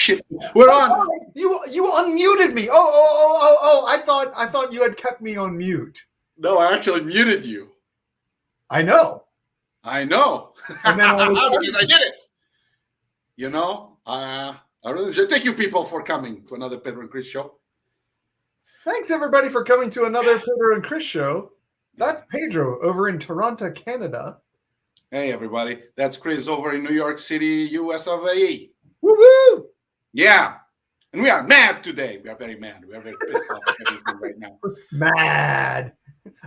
shit. We're on. You unmuted me. Oh! I thought you had kept me on mute. No, I actually muted you. I know. And then because I did it. You know, I really thank you people for coming to another Pedro and Chris show. Thanks everybody for coming to another Pedro and Chris show. That's Pedro over in Toronto, Canada. Hey everybody, that's Chris over in New York City, US of A. Woo-hoo! Yeah. And we are mad today. We are very mad. We are very pissed off at everything right now. Mad.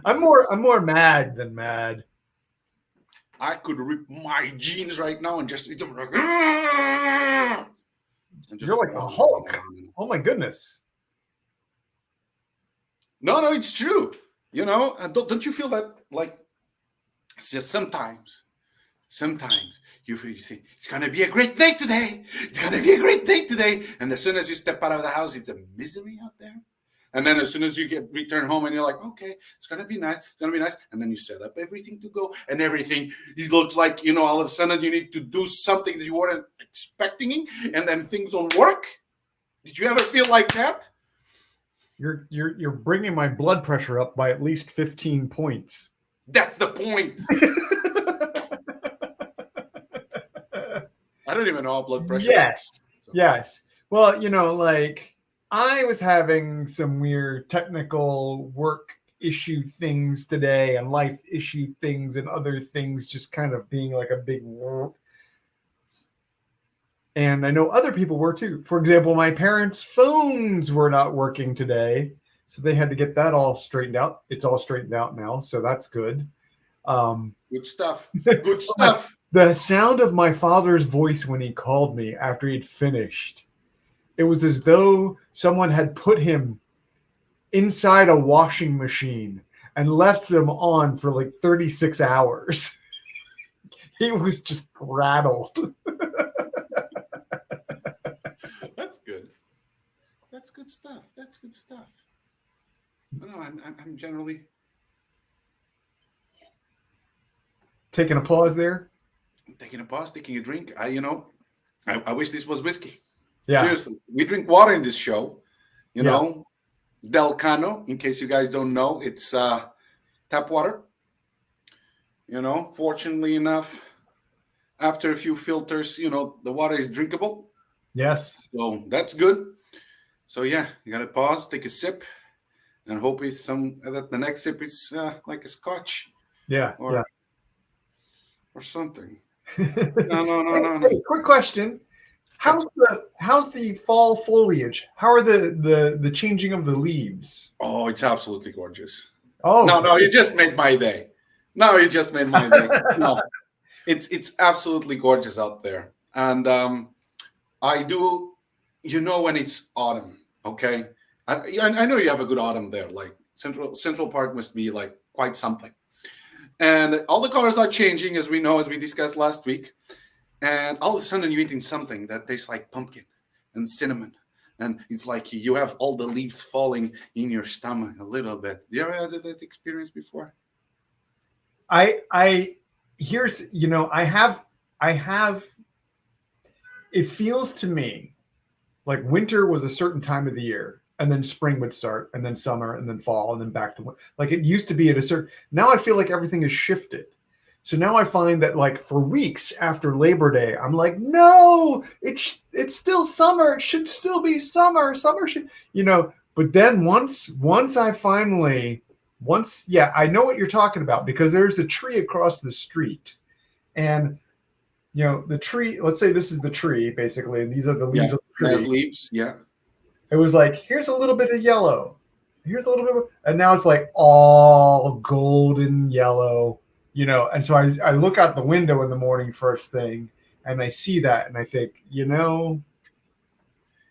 I'm more mad than mad. I could rip my jeans right now and just You're like the Hulk. Oh my goodness. No, it's true. You know, don't you feel that, like, it's just sometimes you say, it's going to be a great day today. It's going to be a great day today. And as soon as you step out of the house, it's a misery out there. And then as soon as you return home and you're like, okay, it's going to be nice. It's going to be nice. And then you set up everything to go and everything. It looks like, you know, all of a sudden you need to do something that you weren't expecting and then things don't work. Did you ever feel like that? You're bringing my blood pressure up by at least 15 points. That's the point. I don't even know how blood pressure works, so. Yes. Well, you know, like I was having some weird technical work issue things today and life issue things and other things just kind of being like a big work. And I know other people were too. For example, my parents' phones were not working today, so they had to get that all straightened out. It's all straightened out now, so that's good. Good stuff. Good stuff. The sound of my father's voice when he called me after he'd finished, it was as though someone had put him inside a washing machine and left him on for like 36 hours. He was just rattled. That's good. That's good stuff. That's good stuff. No, I'm generally taking a pause there. Taking a pause, taking a drink. I wish this was whiskey. Yeah. Seriously, we drink water in this show. You know, Del Cano. In case you guys don't know, it's tap water. You know, fortunately enough, after a few filters, you know, the water is drinkable. Yes. So that's good. So yeah, you gotta pause, take a sip, and hope that the next sip is like a scotch. Yeah. Or something. No. Hey, quick question. How's the fall foliage? How are the changing of the leaves? Oh, it's absolutely gorgeous. Oh no, you just made my day. No, it's absolutely gorgeous out there. And I do, you know, when it's autumn, okay? I know you have a good autumn there. Like Central Park must be like quite something. And all the colors are changing, as we know, as we discussed last week. And all of a sudden you're eating something that tastes like pumpkin and cinnamon. And it's like you have all the leaves falling in your stomach a little bit. Do you ever had that experience before? I have, it feels to me like winter was a certain time of the year. And then spring would start, and then summer, and then fall, and then back to winter. Like it used to be at a certain. Now I feel like everything is shifted. So now I find that like for weeks after Labor Day, I'm like, no, it's still summer. It should still be summer. Summer should, you know. But then once I know what you're talking about because there's a tree across the street, and you know the tree. Let's say this is the tree basically, and these are the leaves of the tree. There's leaves, yeah. It was like, here's a little bit of yellow. Here's a little bit and now it's like all golden yellow, you know. And so I look out the window in the morning first thing, and I see that, and I think, you know,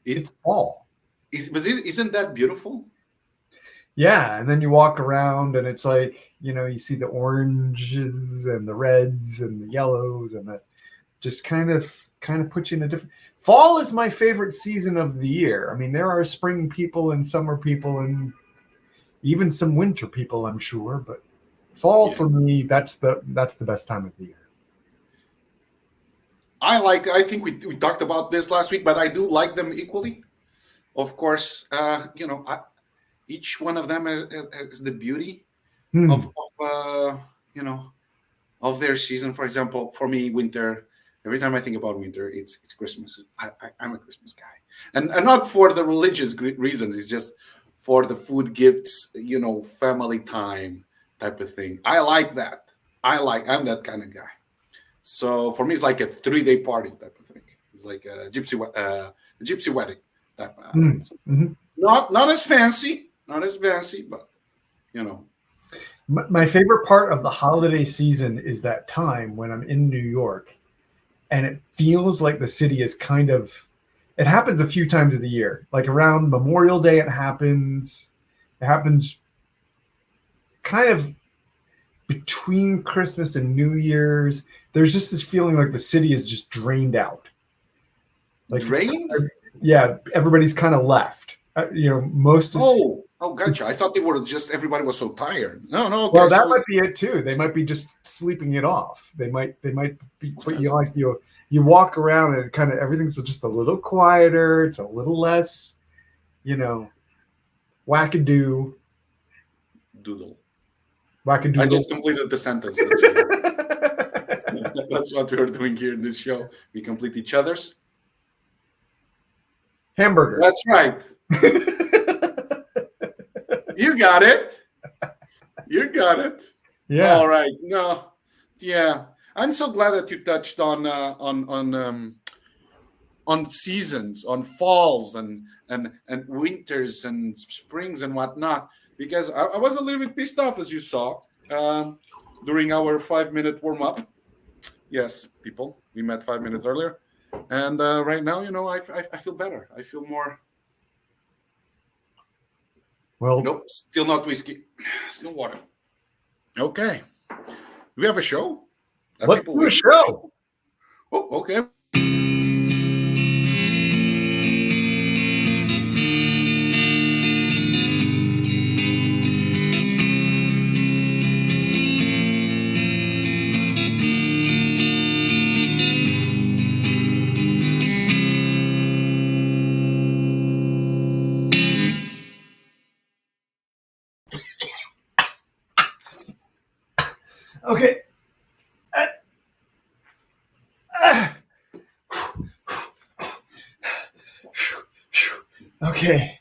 it's fall. Isn't that beautiful? Yeah, and then you walk around, and it's like, you know, you see the oranges and the reds and the yellows, and that just kind of puts you in a different. Fall is my favorite season of the year. I mean, there are spring people and summer people and even some winter people, I'm sure, but fall for me, that's the best time of the year. I think we talked about this last week, but I do like them equally. Of course, each one of them is the beauty Hmm. of of their season. For example, for me, winter. Every time I think about winter, it's Christmas. I'm a Christmas guy, and not for the religious reasons. It's just for the food, gifts, family time type of thing. I like that. I'm that kind of guy. So for me, it's like a 3 day party type of thing. It's like a gypsy wedding type. Hmm. Hmm. Not as fancy, but you know, My favorite part of the holiday season is that time when I'm in New York and it feels like the city is kind of, it happens a few times of the year. Like around Memorial Day, it happens. It happens kind of between Christmas and New Year's. There's just this feeling like the city is just drained out. Like it's drained. yeah, everybody's kind of left. Most of Oh, gotcha. I thought they were just everybody was so tired. No, no. well, Okay, that so might be it too. They might be just sleeping it off. They might be, but that's you walk around and kind of everything's just a little quieter. It's a little less, you know, wackadoo, doodle. I wackadoodle. just completed the sentence. That's what we're doing here in this show. We complete each other's. Hamburgers. That's right. You got it. You got it. Yeah. All right. No. Yeah. I'm so glad that you touched on seasons, on falls and winters and springs and whatnot, because I was a little bit pissed off, as you saw, during our 5 minute warm up. Yes, people, we met 5 minutes earlier, and right now, I feel better. I feel more. Well, Nope, still not whiskey, still water. Okay, we have a show. Are let's people do a waiting for the show. show? Oh, okay. Okay. Okay.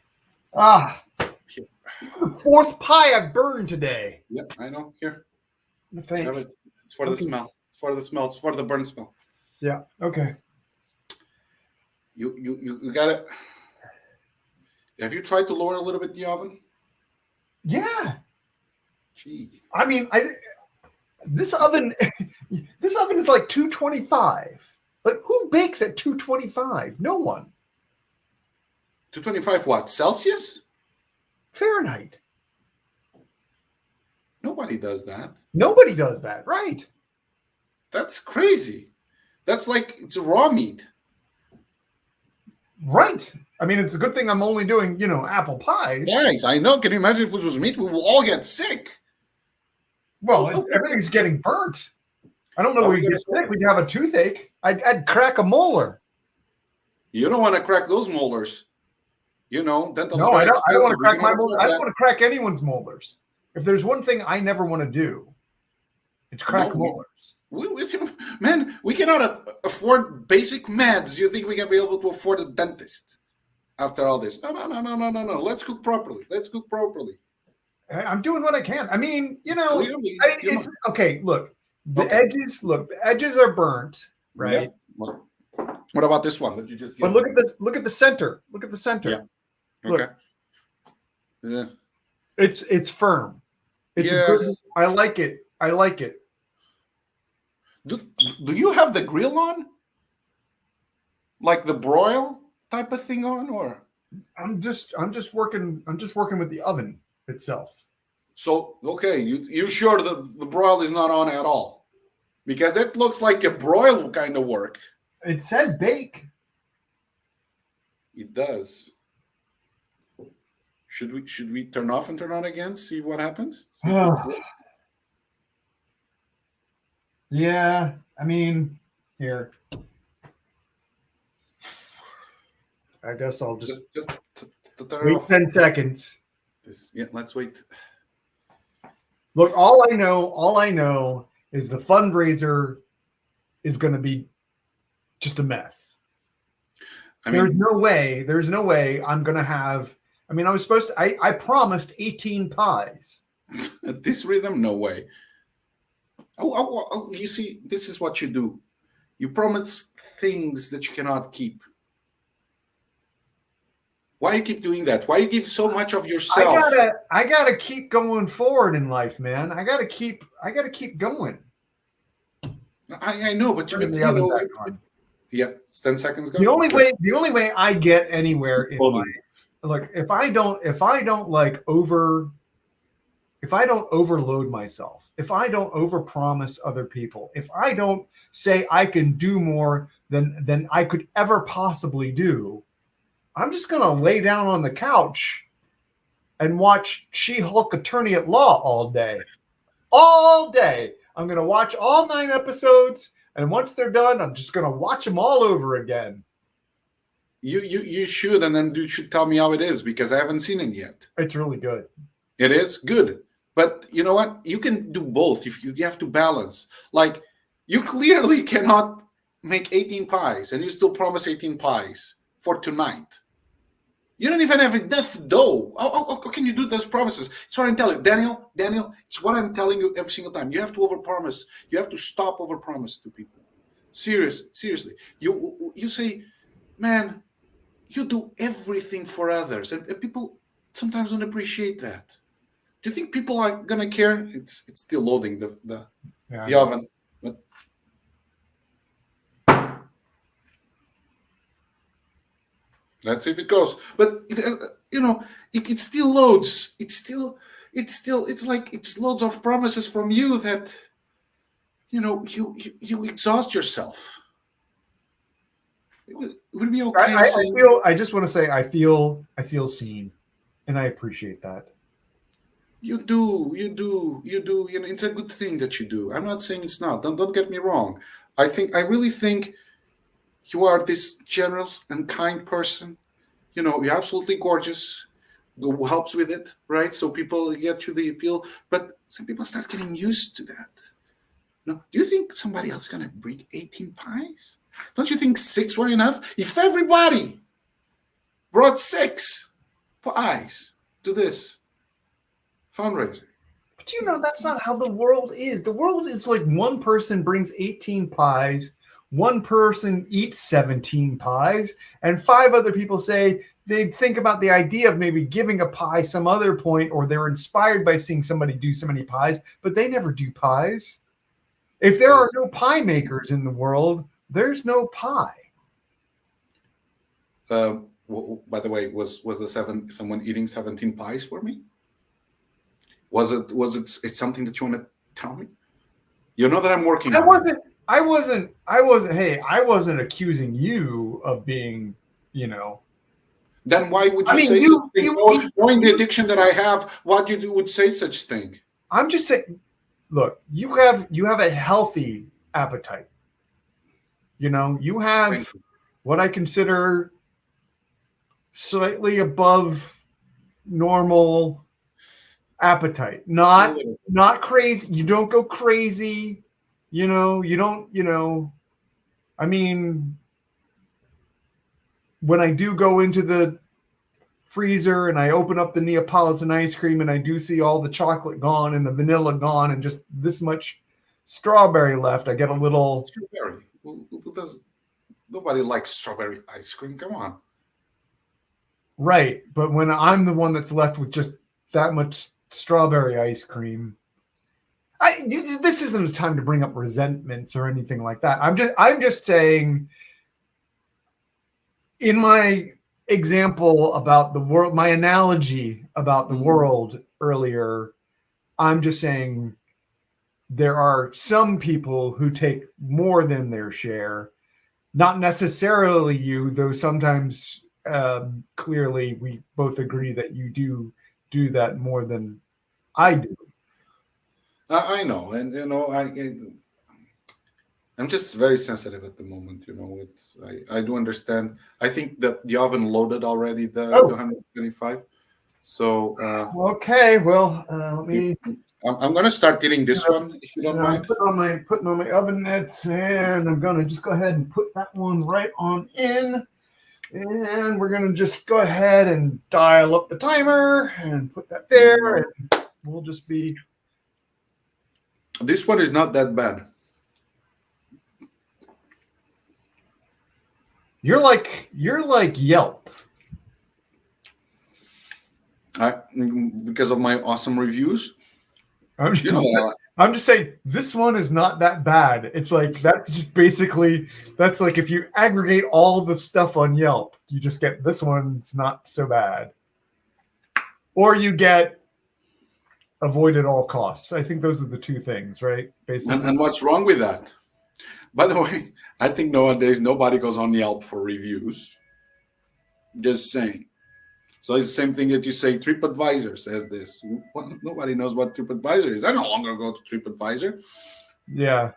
This is the fourth pie I've burned today. Yep, I know. Here, have Thanks. it. It's for the Okay. smell. It's for the smell. It's for the burn smell. Yeah. Okay. You got it. Have you tried to lower a little bit the oven? Yeah. Gee, I mean, this oven this oven is like 225. Like who bakes at 225? No one. 225 what? Celsius? Fahrenheit. Nobody does that. Nobody does that, right? That's crazy. That's like it's a raw meat. Right. I mean, it's a good thing I'm only doing, apple pies. Yes, I know. Can you imagine if it was meat? We will all get sick. Well, everything's getting burnt. I don't know Oh, where you get sick. We'd have a toothache. I'd crack a molar. You don't want to crack those molars. Dental No, is I very don't. I don't want expensive. to crack We my cannot molar. afford I don't that. want to crack anyone's molars. If there's one thing I never want to do, it's crack No, molars. Man, we cannot afford basic meds. You think we can be able to afford a dentist after all this? No, no, no, no, no, no, no. Let's cook properly. Let's cook properly. I'm doing what I can. I mean, Clearly, it's okay. Look, the Okay. edges are burnt, right? Yeah. What about this one? Did you just But look at this. Look at the center. Look at the center. Yeah. Look. Okay. Yeah. It's firm. It's Yeah. a good. I like it. I like it. Do you have the grill on? Like the broil type of thing on, or I'm just working with the oven itself. so? Okay, you sure the broil is not on at all? Because it looks like a broil kind of work. It says bake. It does. Should we turn off and turn on again? See what happens. See if it's good? Yeah, I mean, here. I guess I'll just to turn it wait off. 10 seconds. Yeah, let's wait. Look, all I know is the fundraiser is going to be just a mess. I mean, There's no way I'm going to have, I mean, I promised 18 pies. at this rhythm, no way. You see, this is what you do. You promise things that you cannot keep. Why you keep doing that? Why you give so much of yourself? I gotta keep going forward in life, man. I gotta keep going. I know, but Turning the you oven know, back on. yeah, it's 10 seconds go. The only way I get anywhere in Slowly. life, look, if I don't overload myself, if I don't overpromise other people, if I don't say I can do more than I could ever possibly do, I'm just gonna lay down on the couch and watch She-Hulk Attorney at Law all day. All day. I'm gonna watch all 9 episodes, and once they're done, I'm just gonna watch them all over again. You should, and then you should tell me how it is, because I haven't seen it yet. It's really good. It is good, but you know what? You can do both. If you have to balance, like you clearly cannot make 18 pies, and you still promise 18 pies for tonight. You don't even have enough dough. How can you do those promises? It's what I'm telling you, Daniel. It's what I'm telling you every single time. You have to overpromise. You have to stop overpromise to people. Seriously. You say, man, you do everything for others, and people sometimes don't appreciate that. Do you think people are gonna care? It's still loading the oven. But let's see if it goes. But it still loads. It's like it's loads of promises from you that you exhaust yourself. Would it be okay? I just want to say I feel seen, and I appreciate that. You do. It's a good thing that you do. I'm not saying it's not. Don't get me wrong. I really think you are this generous and kind person. You're absolutely gorgeous. Who helps with it, right? So people get you the appeal, but some people start getting used to that. No, do you think somebody else is gonna bring 18 pies? Don't you think 6 were enough? If everybody brought 6 pies to this fundraiser. But that's not how the world is. The world is like one person brings 18 pies, one person eats 17 pies, and 5 other people say they think about the idea of maybe giving a pie some other point, or they're inspired by seeing somebody do so many pies, but they never do pies. If there are no pie makers in the world, there's no pie. By the way, was someone eating 17 pies for me? Was it it's something that you want to tell me? You know that I'm working. I wasn't accusing you of being, Then why would you say something? Knowing the addiction that I have, what you would say such thing? I'm just saying, look, you have a healthy appetite. You have what I consider slightly above normal appetite. Not crazy. You don't go crazy. You don't, I mean, when I do go into the freezer and I open up the Neapolitan ice cream and I do see all the chocolate gone and the vanilla gone and just this much strawberry left, I get a little... Strawberry? Nobody likes strawberry ice cream. Come on. Right. But when I'm the one that's left with just that much strawberry ice cream, this isn't a time to bring up resentments or anything like that. I'm just saying, in my example about the world, my analogy about the world earlier, I'm just saying there are some people who take more than their share. Not necessarily you, though sometimes clearly we both agree that you do that more than I do. I know, and I'm just very sensitive at the moment. It's I do understand. I think that the oven loaded already the 125. So Okay. Well, let me. I'm gonna start getting this one if you don't mind. Putting on my oven mitts, and I'm gonna just go ahead and put that one right on in. And we're gonna just go ahead and dial up the timer and put that there, and we'll just be. This one is not that bad. You're like Yelp. Because of my awesome reviews. I'm just saying this one is not that bad. It's like that's just basically that's like if you aggregate all the stuff on Yelp, you just get this one's not so bad. Or you get avoid at all costs. I think those are the two things, right? Basically. And what's wrong with that? By the way, I think nowadays nobody goes on Yelp for reviews. Just saying. So it's the same thing that you say TripAdvisor says this. Well, nobody knows what TripAdvisor is. I no longer go to TripAdvisor. Yeah.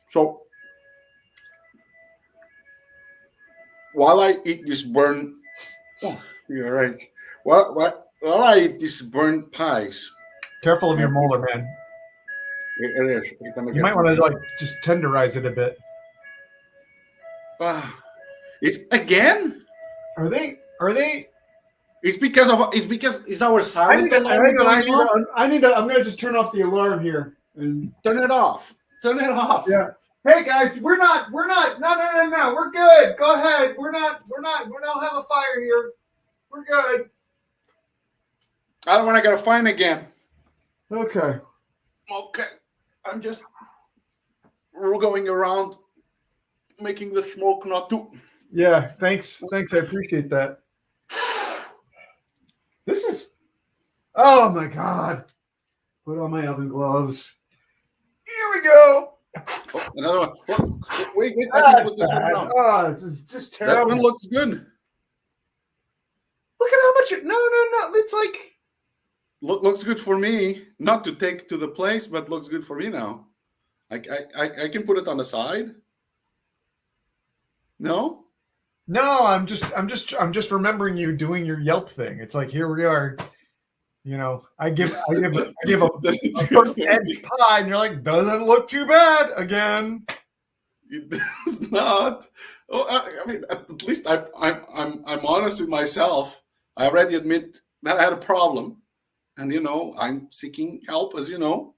So while I eat this burnt, oh, you're right. While I eat these burnt pies, Careful of your molar, man. it is. It's gonna You get might want to like just tenderize it a bit. It's again. Are they? It's because it's our silent alarm I'm going off. I'm gonna just turn off the alarm here and Turn it off. Turn it off. Yeah. Hey guys, we're not. No. We're good. Go ahead. We don't have a fire here. We're good. I don't want to get a fine again. Okay. Okay. I'm just going around making the smoke not too. Yeah. Thanks. I appreciate that. This is. Oh my God. Put on my oven gloves. Here we go. Oh, another one. Oh, wait. Let me put this one down. Oh, this is just terrible. That one looks good. Look at how much. No. It's like. Looks good for me. Not to take to the place, but looks good for me now. I can put it on the side. No. No, I'm just remembering you doing your Yelp thing. It's like here we are. I give a first edge pie, and you're like, doesn't look too bad again. It does not. Oh, I mean, at least I'm honest with myself. I already admit that I had a problem, and I'm seeking help, as you know,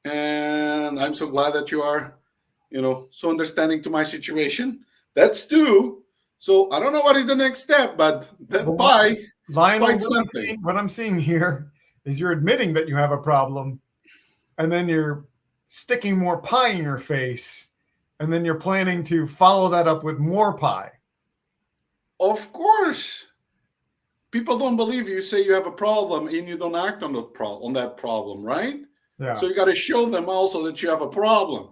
and I'm so glad that you are, so understanding to my situation. That's two. So I don't know what is the next step, but that pie is quite something. What I'm seeing here is you're admitting that you have a problem, and then you're sticking more pie in your face, and then you're planning to follow that up with more pie. Of course. People don't believe you, say you have a problem, and you don't act on that problem, right? Yeah. So you got to show them also that you have a problem.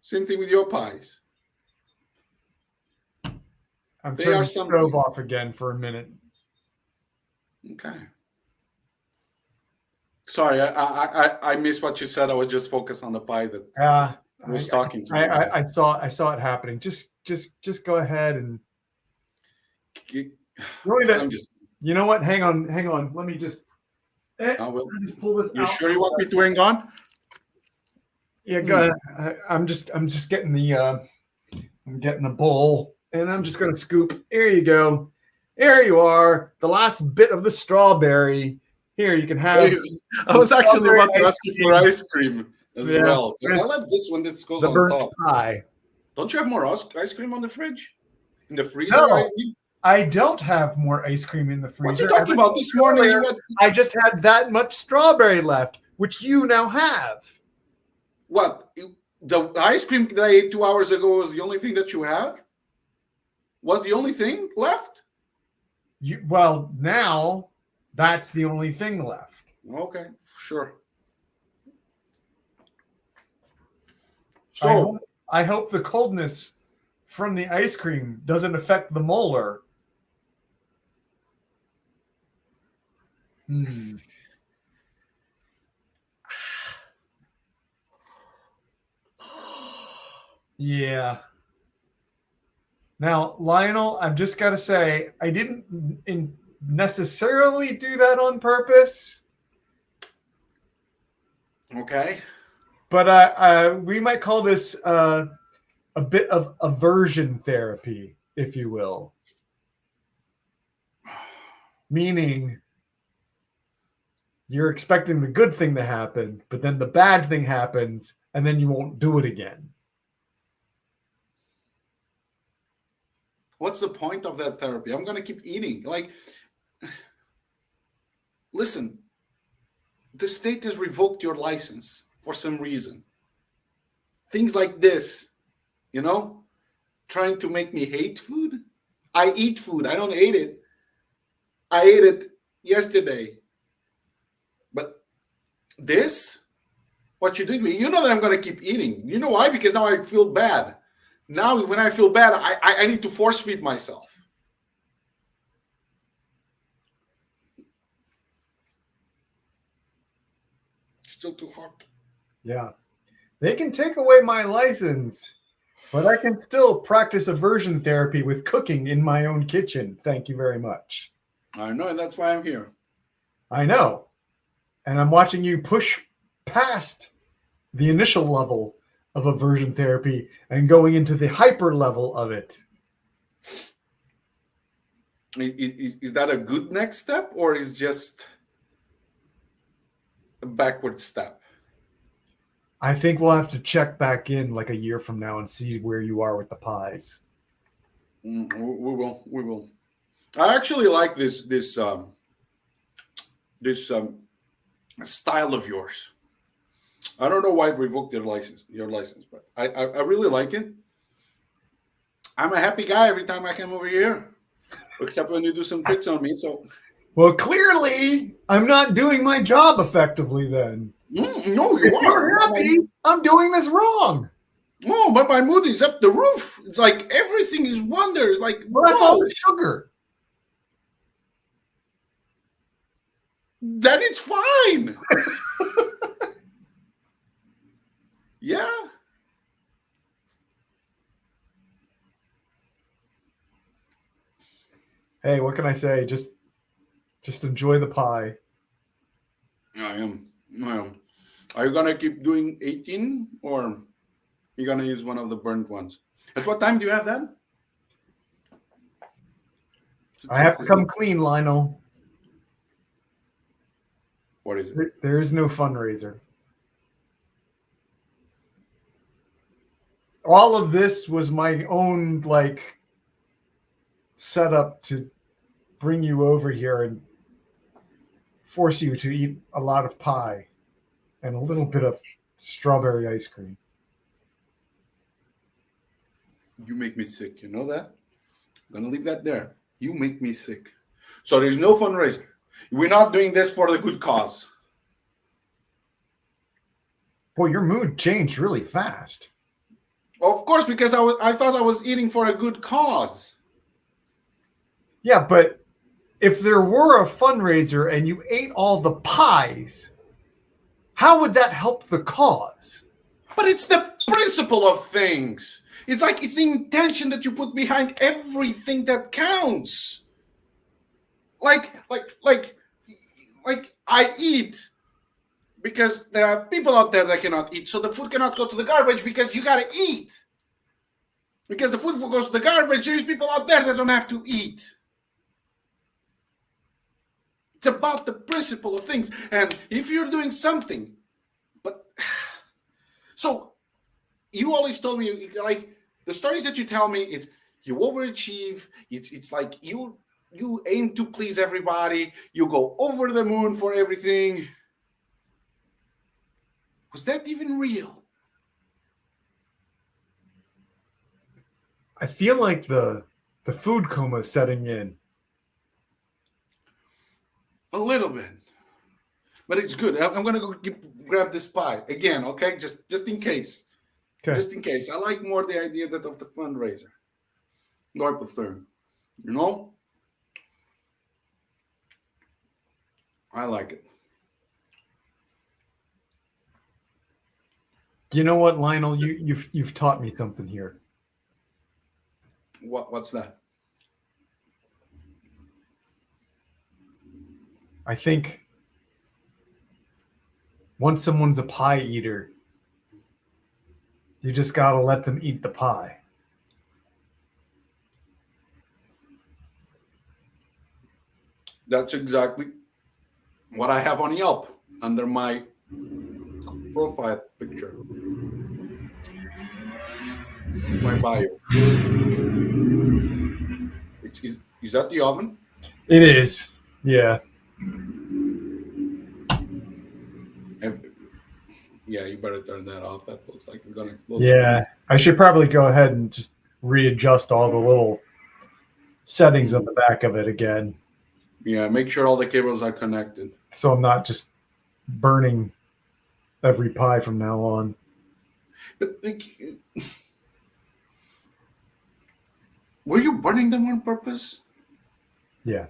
Same thing with your pies. I'm turning the stove off again for a minute. Okay. Sorry, I missed what you said. I was just focused on the pie that I was talking to. I saw it happening. Just go ahead and. You know what? Hang on. Let me just. Just pull this out. You sure you want me to hang on? Yeah, go ahead. I'm just getting I'm getting a bowl, and I'm just gonna scoop. Here you go. There you are. The last bit of the strawberry. Here you can have. I was actually about to ask you for ice cream as well. I love this one that goes on top. Pie. Don't you have more ice cream on the fridge? In the freezer? No, I don't have more ice cream in the freezer. What are you talking about this morning? I just had that much strawberry left, which you now have. What? The ice cream that I ate 2 hours ago was the only thing that you have? Was the only thing left? Well, now that's the only thing left. Okay, sure. So I hope the coldness from the ice cream doesn't affect the molar. Yeah. Now, Lionel, I've just got to say, I didn't necessarily do that on purpose, Okay. but we might call this a bit of aversion therapy, if you will. Meaning, you're expecting the good thing to happen, but then the bad thing happens, and then you won't do it again. What's the point of that therapy? I'm gonna keep eating. Like, listen, the state has revoked your license for some reason. Things like this, you know, trying to make me hate food. I eat food. I don't hate it. I ate it yesterday. But this, what you did me, you know that I'm gonna keep eating. You know why? Because now I feel bad. Now when I feel bad, I need to force feed myself. Still too hot. Yeah. They can take away my license, but I can still practice aversion therapy with cooking in my own kitchen. Thank you very much. I know, and that's why I'm here. I know. And I'm watching you push past the initial level of aversion therapy and going into the hyper level of it. Is that a good next step, or is just a backward step? I think we'll have to check back in like a year from now and see where you are with the pies. We will. We will. I actually like this style of yours. I don't know why it revoked your license, but I really like it. I'm a happy guy every time I come over here, except when you do some tricks on me. So, Well, clearly, I'm not doing my job effectively then. no, you If are. you're happy, I'm doing this wrong. No, but my mood is up the roof. It's like everything is wonder. It's like, Well, that's all whoa, the sugar. then it's fine. Yeah. Hey, what can I say? Just enjoy the pie. I am. I am. Are you gonna keep doing 18, or you gonna use one of the burnt ones? At what time do you have that? I have to come clean, Lionel. What is it? There is no fundraiser. All of this was my own setup to bring you over here and force you to eat a lot of pie and a little bit of strawberry ice cream. You make me sick. You know that? I'm gonna leave that there. You make me sick. So there's no fundraiser. We're not doing this for the good cause. Boy, your mood changed really fast. Of course, because I thought I was eating for a good cause. Yeah, but if there were a fundraiser and you ate all the pies, how would that help the cause? But it's the principle of things. It's like it's the intention that you put behind everything that counts. Like I eat because there are people out there that cannot eat. So the food cannot go to the garbage because you gotta eat. Because the food goes to the garbage, there's people out there that don't have to eat. It's about the principle of things. And if you're doing something, but so you always told me, like, the stories that you tell me, it's you overachieve. It's like you aim to please everybody. You go over the moon for everything. Was that even real? I feel like the food coma is setting in. A little bit, but it's good. I'm gonna go grab this pie again, okay? Just in case. Okay. Just in case. I like more the idea that of the fundraiser. I prefer, you know. I like it. You know what, Lionel? You've taught me something here. What's that? I think once someone's a pie eater, you just gotta let them eat the pie. That's exactly what I have on Yelp under my profile picture. My bio. Is that the oven? It is. Yeah. Yeah, you better turn that off. That looks like it's gonna explode. Yeah. I should probably go ahead and just readjust all the little settings on the back of it again. Yeah, make sure all the cables are connected. So I'm not just burning every pie from now on. But were you burning them on purpose? Yeah.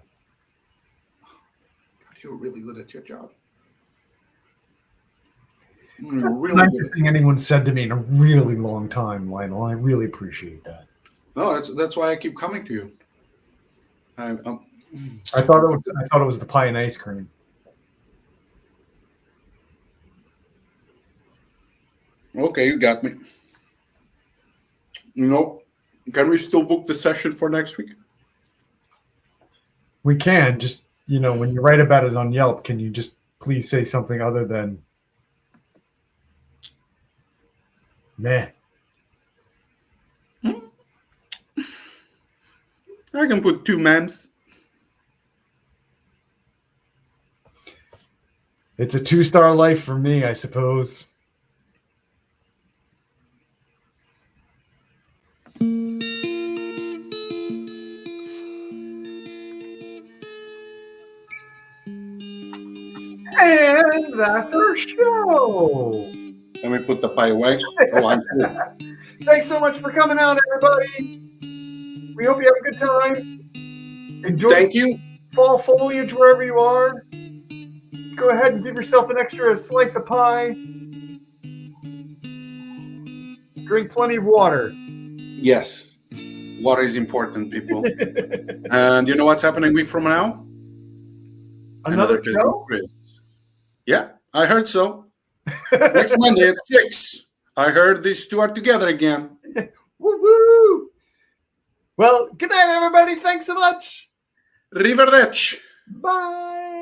You're really good at your job. That's the nicest thing anyone said to me in a really long time, Lionel. I really appreciate that. No, that's why I keep coming to you. I thought it was the pie and ice cream. Okay, you got me. Can we still book the session for next week? We can. Just, when you write about it on Yelp, can you just please say something other than meh? I can put 2 mems. It's a 2-star life for me, I suppose. And that's our show. Let me put the pie away. Oh, I'm full. Thanks so much for coming out, everybody. We hope you have a good time. Enjoy. Thank you. Fall foliage wherever you are. Go ahead and give yourself an extra slice of pie. Drink plenty of water. Yes. Water is important, people. And you know what's happening a week from now? Another Pedro show? Chris. Yeah, I heard so. Next Monday at 6. I heard these two are together again. Woo-woo! Well, good night, everybody. Thanks so much. Arrivederci. Bye.